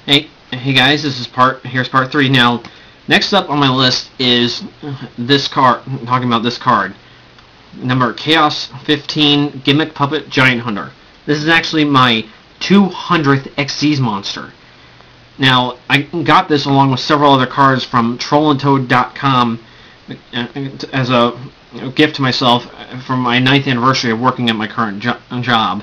Hey guys, here's part 3. Now, next up on my list is this card. I'm talking about this card, number Chaos 15 Gimmick Puppet Giant Hunter. This is actually my 200th Xyz Monster. Now, I got this along with several other cards from trollandtoad.com as a gift to myself for my 9th anniversary of working at my current job,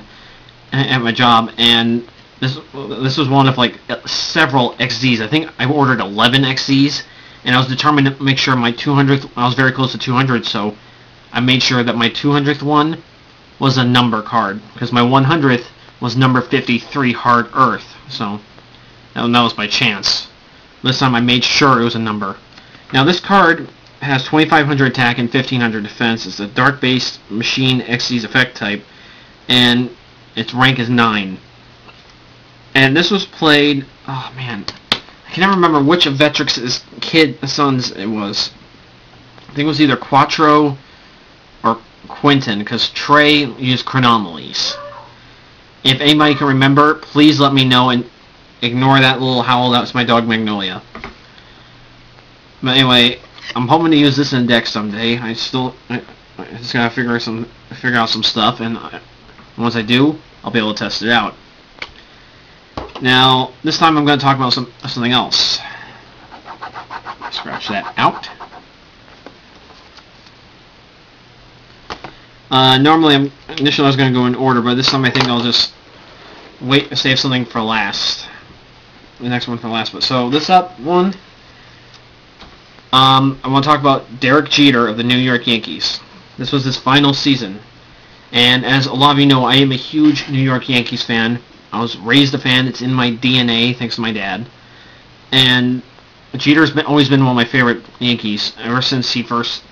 and this was one of like several XZs. I think I ordered 11 XZs, and I was determined to make sure my 200th, I was very close to 200, so I made sure that my 200th one was a number card, because my 100th was number 53 Hard Earth, so that was my chance. This time I made sure it was a number. Now this card has 2500 attack and 1500 defense. It's a dark-based machine XZ's effect type, and its rank is 9. And this was played, oh man, I can never remember which of Vetrix's sons it was. I think it was either Quattro or Quinton, because Trey used Chronomalies. If anybody can remember, please let me know, and ignore that little howl. That was my dog Magnolia. But anyway, I'm hoping to use this in deck someday. I just gotta figure out some stuff, and once I do, I'll be able to test it out. Now, this time I'm going to talk about something else. Scratch that out. Normally, initially I was going to go in order, but this time I think I'll just save something for last. The next one for last. But so this one, I want to talk about Derek Jeter of the New York Yankees. This was his final season, and as a lot of you know, I am a huge New York Yankees fan. I was raised a fan. It's in my DNA, thanks to my dad. And Jeter's always been one of my favorite Yankees ever since he first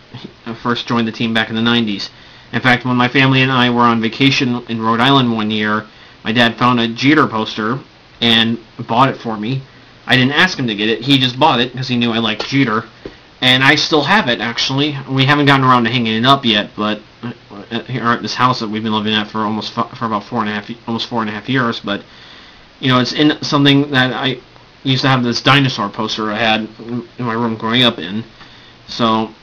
joined the team back in the 90s. In fact, when my family and I were on vacation in Rhode Island one year, my dad found a Jeter poster and bought it for me. I didn't ask him to get it. He just bought it because he knew I liked Jeter. And I still have it, actually. We haven't gotten around to hanging it up yet, but here at this house that we've been living at for almost about 4.5 years. But you know, it's in something that I used to have, this dinosaur poster I had in my room growing up in. So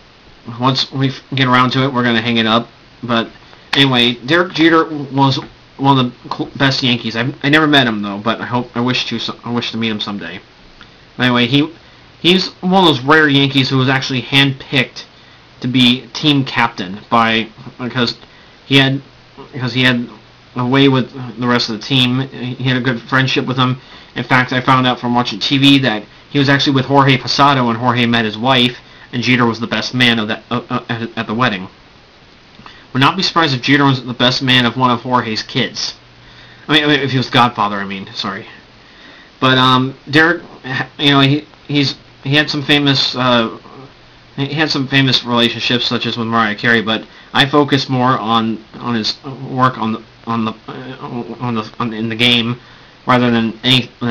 once we get around to it, we're gonna hang it up. But anyway, Derek Jeter was one of the best Yankees. I never met him though, but I wish to meet him someday. Anyway, he's one of those rare Yankees who was actually handpicked to be team captain because he had a way with the rest of the team. He had a good friendship with them. In fact, I found out from watching TV that he was actually with Jorge Posada when Jorge met his wife, and Jeter was the best man of that at the wedding. Would not be surprised if Jeter was the best man of one of Jorge's kids. I mean if he was Godfather. Sorry. But Derek, you know, he had some famous relationships, such as with Mariah Carey, but I focus more on his work in the game rather than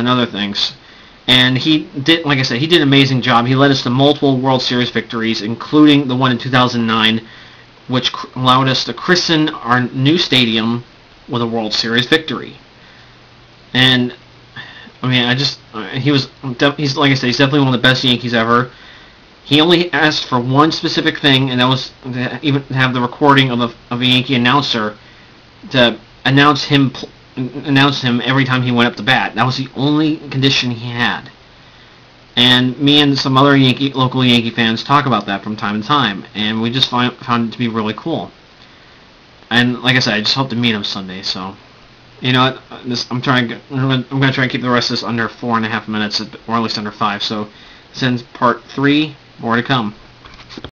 other things. And he did, like I said, he did an amazing job. He led us to multiple World Series victories, including the one in 2009, which allowed us to christen our new stadium with a World Series victory. And I mean, he's like I said, he's definitely one of the best Yankees ever. He only asked for one specific thing, and that was to even have the recording of a Yankee announcer to announce him every time he went up to bat. That was the only condition he had. And me and some other local Yankee fans talk about that from time to time, and we just found it to be really cool. And like I said, I just hope to meet him someday. So, you know what? I'm going to try and keep the rest of this under 4.5 minutes, or at least under 5. So, since part 3, more to come.